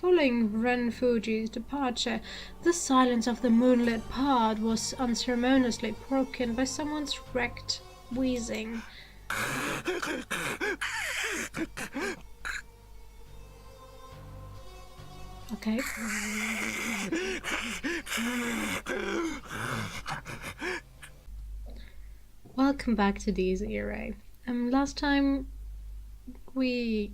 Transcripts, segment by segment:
Following Renfuji's departure, the silence of the moonlit pod was unceremoniously broken by someone's wrecked wheezing. Okay. Welcome back to these Irae. Last time we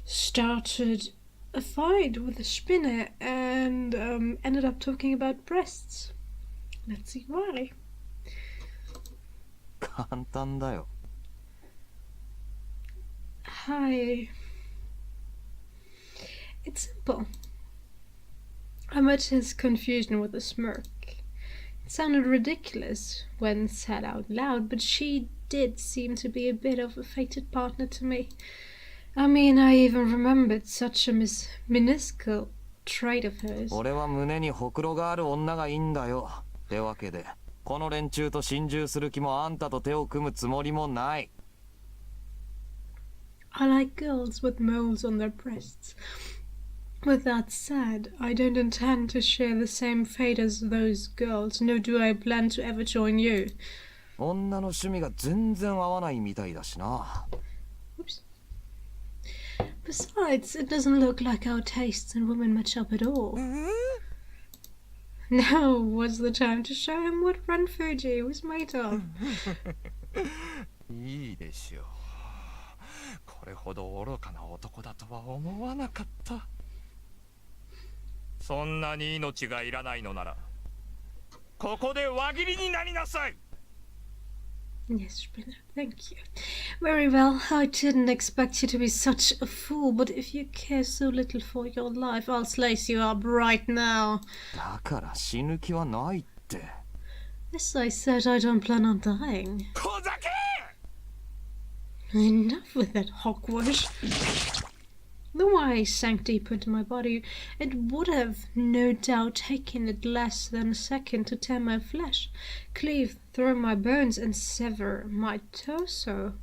started a fight with a spinner and ended up talking about breasts. Let's see why. 簡単だよ。 Hi. It's simple. I met his confusion with a smirk. It sounded ridiculous when said out loud, but she did seem to be a bit of a fated partner to me. I mean, I even remembered such a minuscule trait of hers. 俺は胸にほくろがある女がいいんだよ。ってわけで、この連中と心中する気もあんたと手を組むつもりもない。I like girls with moles on their breasts. With that said, I don't intend to share the same fate as those girls, nor do I plan to ever join you. 女の趣味が全然合わないみたいだしな。 Oops. Besides, it doesn't look like our tastes in women match up at all. Now was the time to show him what Renfuji was made of. いいでしょう。これほど愚かな男だとは思わなかった。そんなに命がいらないのなら、ここで輪切りになりなさい。 Yes, Spinner, thank you. Very well, I didn't expect you to be such a fool, but if you care so little for your life, I'll slice you up right now. だから死ぬ気はないって。 Yes, I said I don't plan on dying. 小酒! Enough with that hogwash. Though I sank deeper into my body, it would have no doubt taken it less than a second to tear my flesh, cleave through my bones, and sever my torso.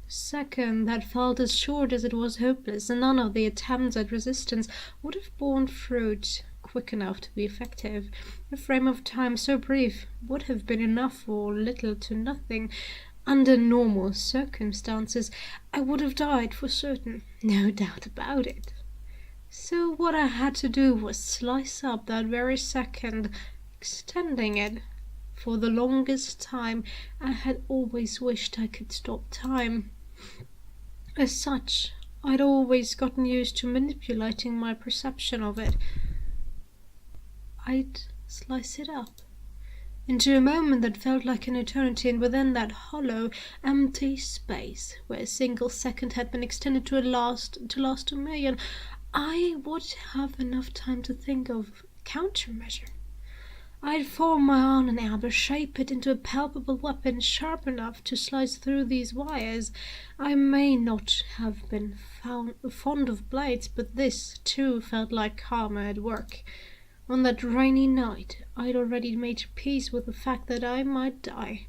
The second that felt as short as it was hopeless, and none of the attempts at resistance would have borne fruit quick enough to be effective. A frame of time so brief would have been enough for little to nothing. Under normal circumstances, I would have died for certain, no doubt about it. So what I had to do was slice up that very second, extending it. For the longest time, I had always wished I could stop time. As such, I'd always gotten used to manipulating my perception of it. I'd slice it up into a moment that felt like an eternity, and within that hollow, empty space, where a single second had been extended to last a million, I would have enough time to think of countermeasure. I'd form my Ahnenerbe, shape it into a palpable weapon sharp enough to slice through these wires. I may not have been fond of blades, but this, too, felt like karma at work. On that rainy night, I'd already made peace with the fact that I might die.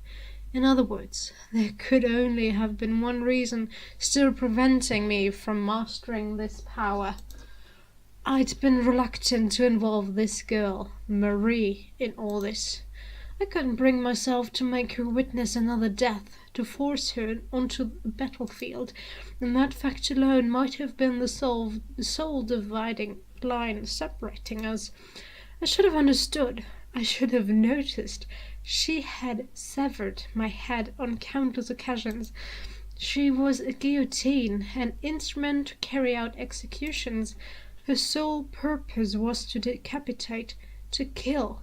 In other words, there could only have been one reason still preventing me from mastering this power. I'd been reluctant to involve this girl, Marie, in all this. I couldn't bring myself to make her witness another death, to force her onto the battlefield, and that fact alone might have been the sole dividing line separating us. I should have understood. I should have noticed. She had severed my head on countless occasions. She was a guillotine, an instrument to carry out executions. Her sole purpose was to decapitate, to kill.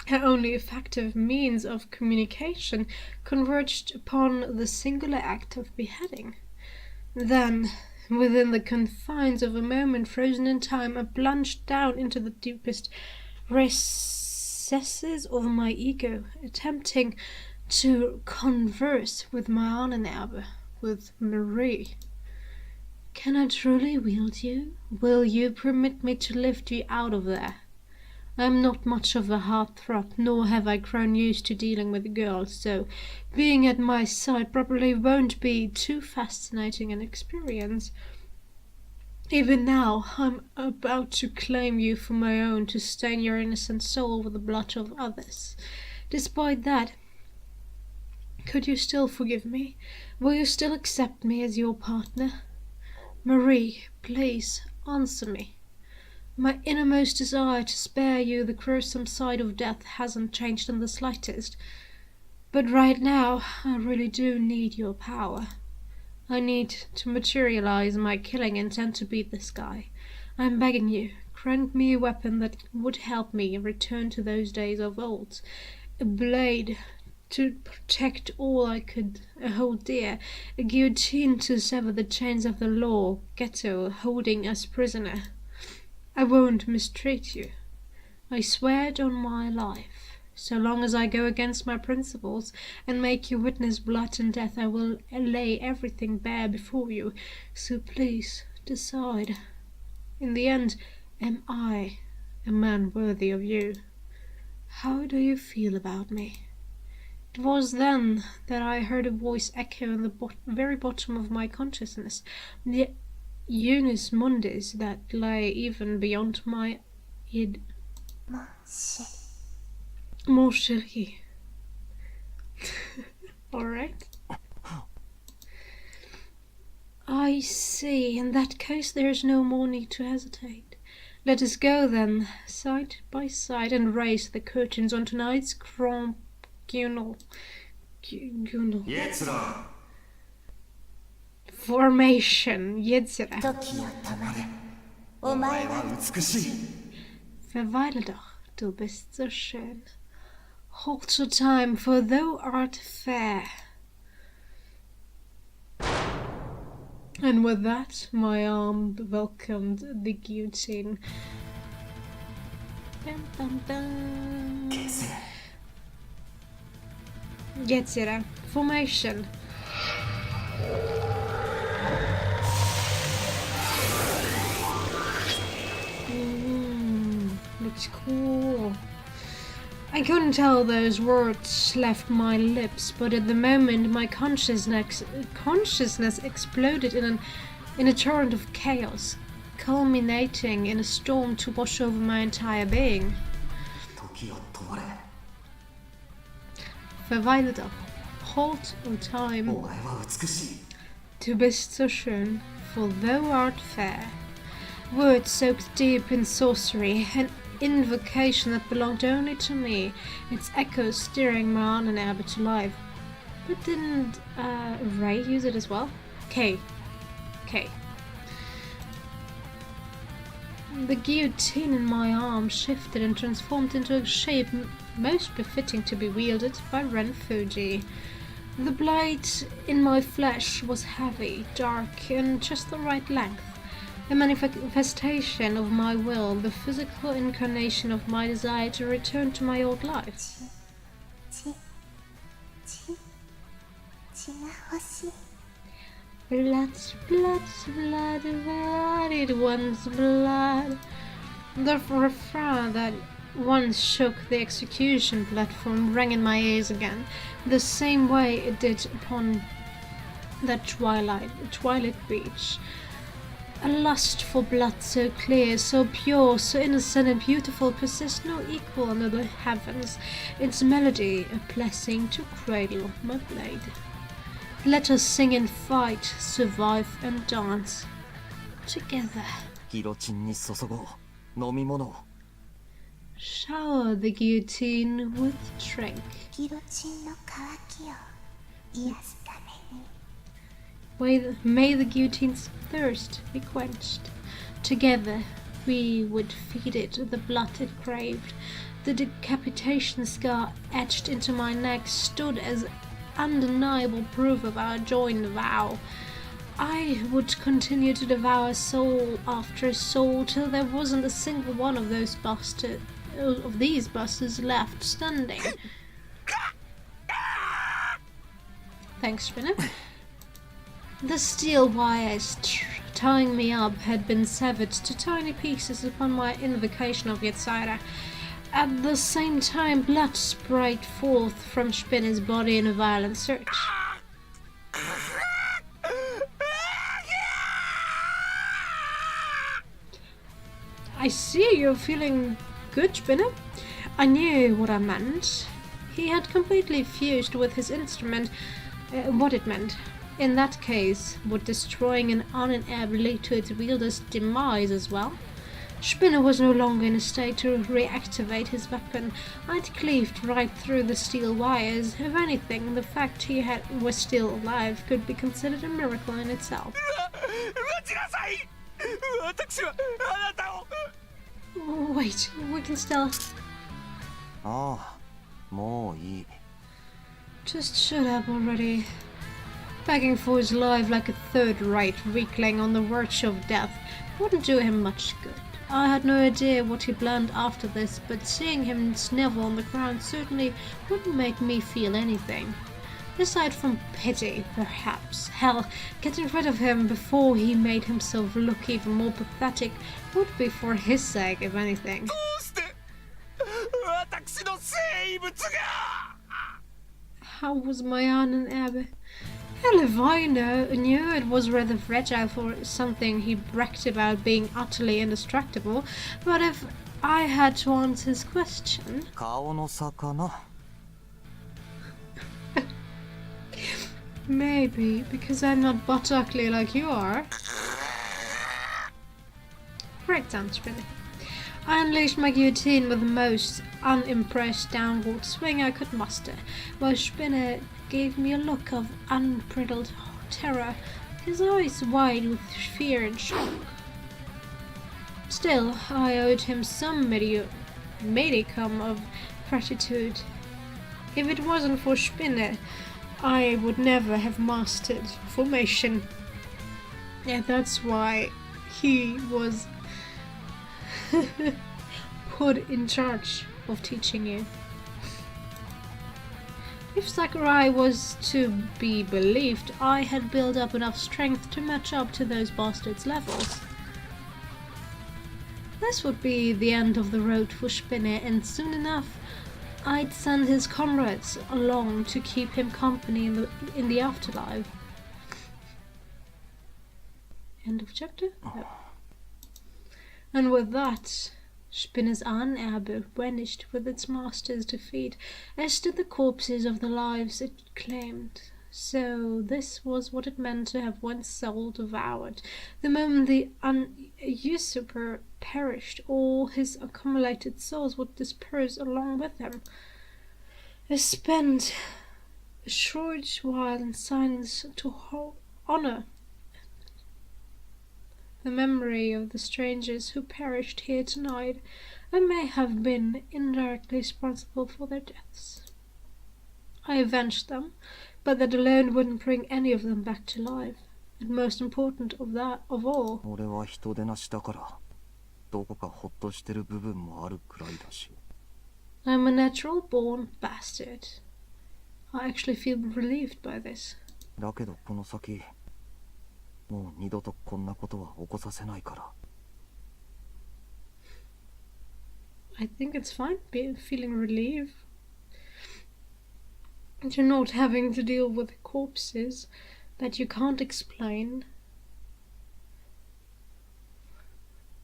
Her only effective means of communication converged upon the singular act of beheading. Then, within the confines of a moment frozen in time, I plunged down into the deepest recesses of my ego, attempting to converse with my Ahnenerbe, with Marie. Can I truly wield you? Will you permit me to lift you out of there? I am not much of a heartthrob, nor have I grown used to dealing with girls, so being at my side probably won't be too fascinating an experience. Even now, I'm about to claim you for my own, to stain your innocent soul with the blood of others. Despite that, could you still forgive me? Will you still accept me as your partner? Marie, please, answer me. My innermost desire to spare you the gruesome side of death hasn't changed in the slightest. But right now, I really do need your power. I need to materialize my killing intent to beat this guy. I'm begging you, grant me a weapon that would help me return to those days of old. A blade to protect all I could hold dear. A guillotine to sever the chains of the law, ghetto, holding us prisoner. I won't mistreat you. I swear it on my life. So long as I go against my principles and make you witness blood and death, I will lay everything bare before you. So please, decide. In the end, am I a man worthy of you? How do you feel about me? It was then that I heard a voice echo in the very bottom of my consciousness, the Unus Mundus that lay even beyond my id. Mon chéri. Alright. I see. In that case, there is no more need to hesitate. Let us go then, side by side, and raise the curtains on tonight's grand formation. Yetzira. Verweile doch, du bist so schön. Hold your time, for thou art fair. And with that, my arm welcomed the guillotine. Dun, dun, dun. Yetzira. Formation. Looks cool. I couldn't tell those words left my lips, but at the moment my consciousness exploded in a torrent of chaos, culminating in a storm to wash over my entire being. Verweile doch. Hold your time. Du bist so schön, for thou art fair. Words soaked deep in sorcery, an invocation that belonged only to me, its echoes stirring my aunt and Albert to life. But didn't Irae use it as well? Okay. The guillotine in my arm shifted and transformed into a shape most befitting to be wielded by Ren Fuji. The blade in my flesh was heavy, dark, and just the right length. A manifestation of my will, the physical incarnation of my desire to return to my old life. Blood, it wants blood. The refrain that once shook the execution platform rang in my ears again, the same way it did upon that twilight beach. A lust for blood so clear, so pure, so innocent and beautiful possessed no equal under the heavens. Its melody a blessing to cradle my blade. Let us sing and fight, survive and dance together. Shower the guillotine with drink. May the guillotine's thirst be quenched. Together we would feed it the blood it craved. The decapitation scar etched into my neck stood as undeniable proof of our joint vow. I would continue to devour soul after soul till there wasn't a single one of these bastards left standing. Thanks, Spinner. The steel wires tying me up had been severed to tiny pieces upon my invocation of Yetzira. At the same time, blood sprayed forth from Spinner's body in a violent surge. I see you're feeling good, Spinner. I knew what I meant. He had completely fused with his instrument, what it meant. In that case, would destroying an unab lead to its wielder's demise as well? Spinner was no longer in a state to reactivate his weapon. I'd cleaved right through the steel wires. If anything, the fact was still alive could be considered a miracle in itself. Wait, we can still... Just shut up already. Begging for his life like a third-rate weakling on the verge of death wouldn't do him much good. I had no idea what he planned after this, but seeing him snivel on the ground certainly wouldn't make me feel anything. Aside from pity, perhaps. Hell, getting rid of him before he made himself look even more pathetic would be for his sake, if anything. How was my Abe? Hell if I knew it was rather fragile for something he bragged about being utterly indestructible, but if I had to answer his question... Maybe, because I'm not butt ugly like you are. Right down, Spinner. I unleashed my guillotine with the most unimpressed downward swing I could muster, while Spinner gave me a look of unbridled terror, his eyes wide with fear and shock. Still, I owed him some modicum of gratitude. If it wasn't for Spinner, I would never have mastered formation. Yeah, that's why he was put in charge of teaching you. If Sakurai was to be believed, I had built up enough strength to match up to those bastards' levels. This would be the end of the road for Spinner, and soon enough I'd send his comrades along to keep him company in the afterlife. End of chapter? No. And with that, Spinner's Ahnenerbe vanished with its master's defeat, as did the corpses of the lives it claimed. So this was what it meant to have one's soul devoured. The moment the usurper perished, all his accumulated souls would disperse along with him. I spent a short while in silence to honor the memory of the strangers who perished here tonight and may have been indirectly responsible for their deaths. I avenged them, but that alone wouldn't bring any of them back to life. And most important of all, I'm a natural-born bastard. I actually feel relieved by this. I think it's fine feeling relieved. You're not having to deal with corpses that you can't explain.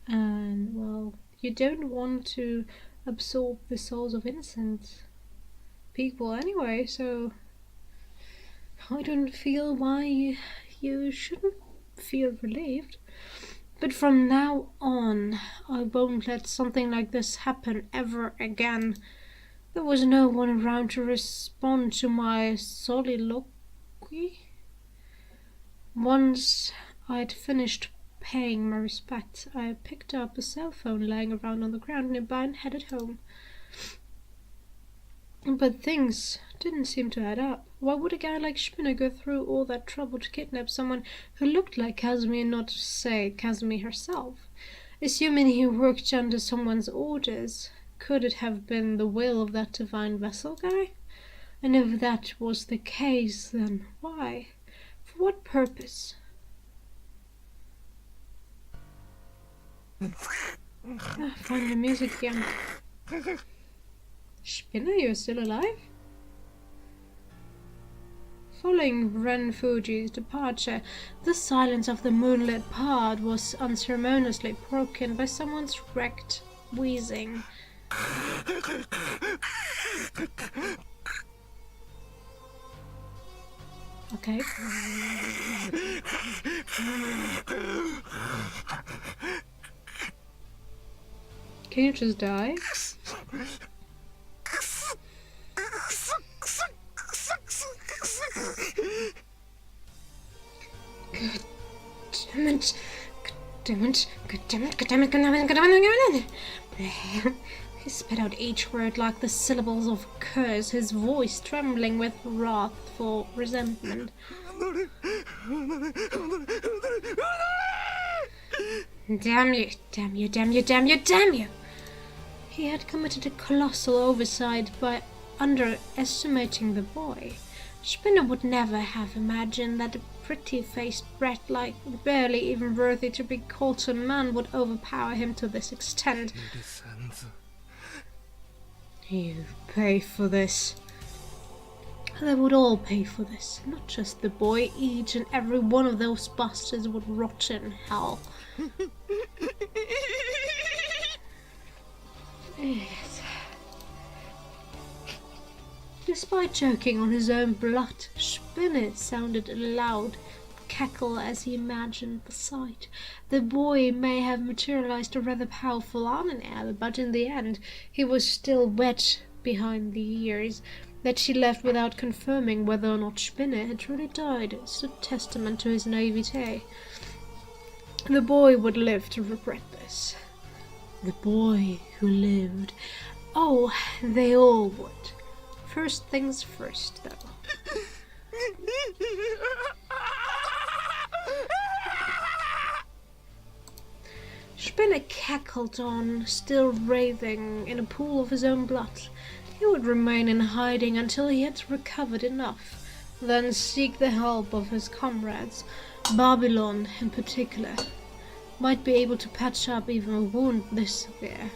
And, well, you don't want to absorb the souls of innocent people anyway, so I don't feel why you shouldn't feel relieved. But from now on, I won't let something like this happen ever again. There was no one around to respond to my soliloquy. Once I'd finished paying my respects, I picked up a cell phone lying around on the ground nearby and headed home. But things didn't seem to add up. Why would a guy like Spinner go through all that trouble to kidnap someone who looked like Casimir, not to say Casimir herself? Assuming he worked under someone's orders, could it have been the will of that divine vessel guy? And if that was the case, then why? For what purpose? Find the music again. Spinner, you're still alive? Following Ren Fuji's departure, the silence of the moonlit pod was unceremoniously broken by someone's wrecked wheezing. Okay. Can you just die? God damn it. God damn it. God damn it. God damn it. God damn it. God damn it. God damn it. He spat out each word like the syllables of a curse, his voice trembling with wrathful resentment. Damn you, damn you, damn you, damn you, damn you! He had committed a colossal oversight by underestimating the boy. Spinner would never have imagined that a pretty-faced brat like barely even worthy to be called a man would overpower him to this extent. You pay for this. They would all pay for this, not just the boy. Each and every one of those bastards would rot in hell. Yes. Despite choking on his own blood, Spinner sounded a loud cackle as he imagined the sight. The boy may have materialized a rather powerful animal, but in the end he was still wet behind the ears. That she left without confirming whether or not Spinner had truly died is a testament to his naivete. The boy would live to regret this. The boy who lived. Oh, they all would. First things first, though. Spinner cackled on, still raving in a pool of his own blood. He would remain in hiding until he had recovered enough, then seek the help of his comrades. Babylon, in particular, might be able to patch up even a wound this severe.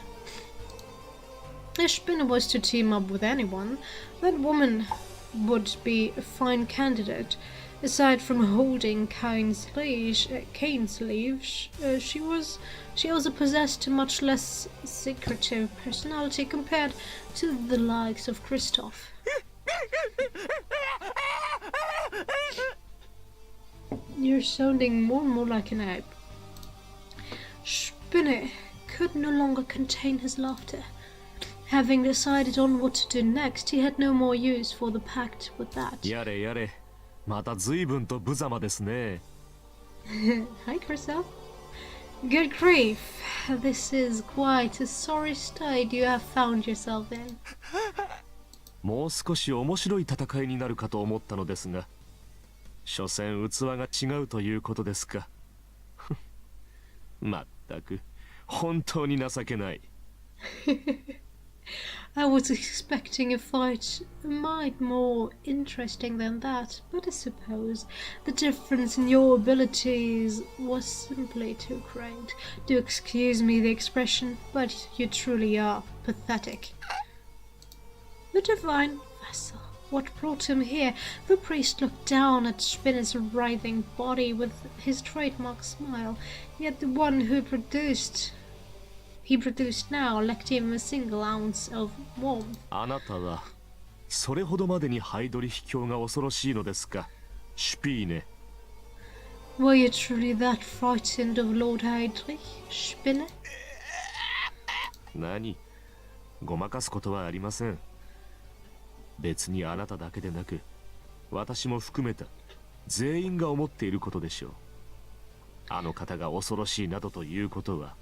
If Spinner was to team up with anyone, that woman would be a fine candidate. Aside from holding Cain's leash, she also possessed a much less secretive personality compared to the likes of Christoph. You're sounding more and more like an ape. Spinner could no longer contain his laughter. Having decided on what to do next, he had no more use for the pact with that. Yare yare. また随分と無様ですね。Hi, Christoph. Good grief. This is quite a sorry state you have found yourself in. もう少し面白い戦いになるかと思ったのですが、所詮器が違うということですか。まったく本当に情けない。I was expecting a fight might more interesting than that, but I suppose the difference in your abilities was simply too great. Do excuse me the expression, but you truly are pathetic. The divine vessel, what brought him here? The priest looked down at Spinner's writhing body with his trademark smile, yet the one he produced now lacked even a single ounce of warmth. あなたはそれほどまでにハイドリ秘境が恐ろしいのですか、シュピーネ。Were you truly that frightened of Lord Heydrich, Spinner? 何、ごまかすことはありません。別にあなただけでなく、私も含めた全員が思っていることでしょう。あの方が恐ろしいなどということは。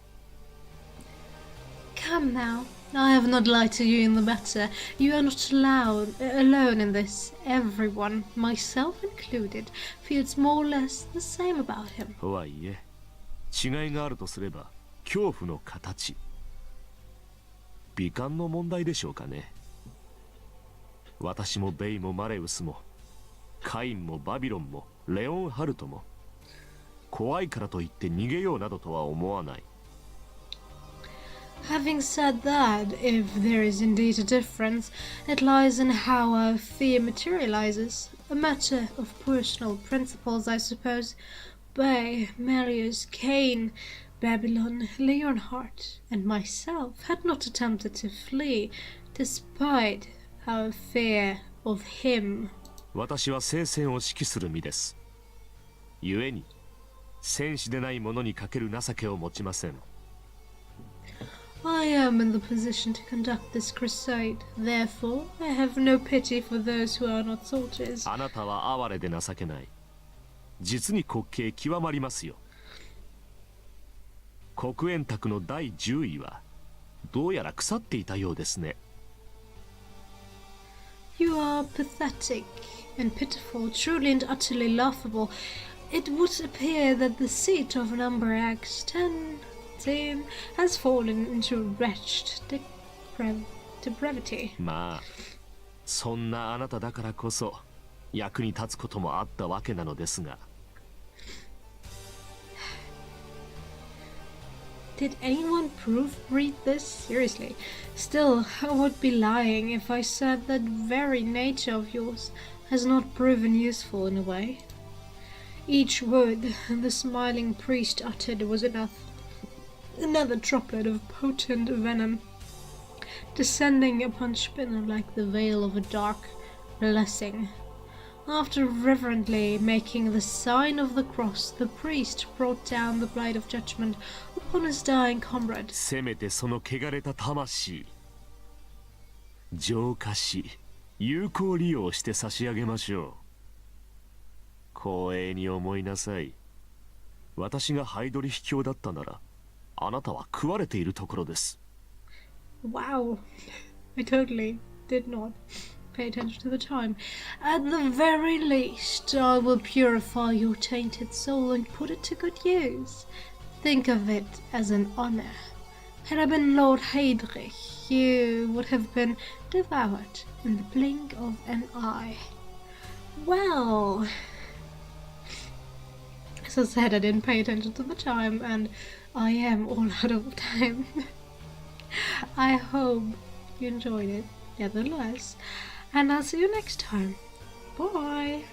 Come now, I have not lied to you in the matter. You are not alone in this. Everyone, myself included, feels more or less the same about him. とはいえ、違いがあるとすれば、恐怖の形。美観の問題でしょうかね。私もベイもマレウスも、カインもバビロンも、レオンハルトも、怖いからといって逃げようなどとは思わない。Having said that, if there is indeed a difference, it lies in how our fear materializes. A matter of personal principles, I suppose. Bay, Marius, Cain, Babylon, Leonhardt, and myself had not attempted to flee, despite our fear of him. 私は聖戦を指揮する身です。故に戦士でない者にかける情けを持ちません。I am in the position to conduct this crusade. Therefore, I have no pity for those who are not soldiers. あなたは哀れで情けない。実に滑稽極まりますよ。黒煙卓の第10位はどうやら腐っていたようですね。You are pathetic and pitiful, truly and utterly laughable. It would appear that the seat of number X10 has fallen into wretched depravity. まあ、そんなあなただからこそ役に立つこともあったわけなのですが。Did anyone proofread this? Seriously. Still, I would be lying if I said that very nature of yours has not proven useful in a way. Each word the smiling priest uttered was enough. Another droplet of potent venom, descending upon Spinner like the veil of a dark blessing. After reverently making the sign of the cross, the priest brought down the blade of judgment upon his dying comrade. せめてその汚れた魂、浄化し、有効利用して差し上げましょう。光栄に思いなさい。私がハイドリヒ教だったなら、あなたは食われているところです。Wow, I totally did not pay attention to the time. At the very least, I will purify your tainted soul and put it to good use. Think of it as an honor. Had I been Lord Heydrich, you would have been devoured in the blink of an eye. Well, as I said, I didn't pay attention to the time, and I am all out of time. I hope you enjoyed it, nevertheless. And I'll see you next time. Bye!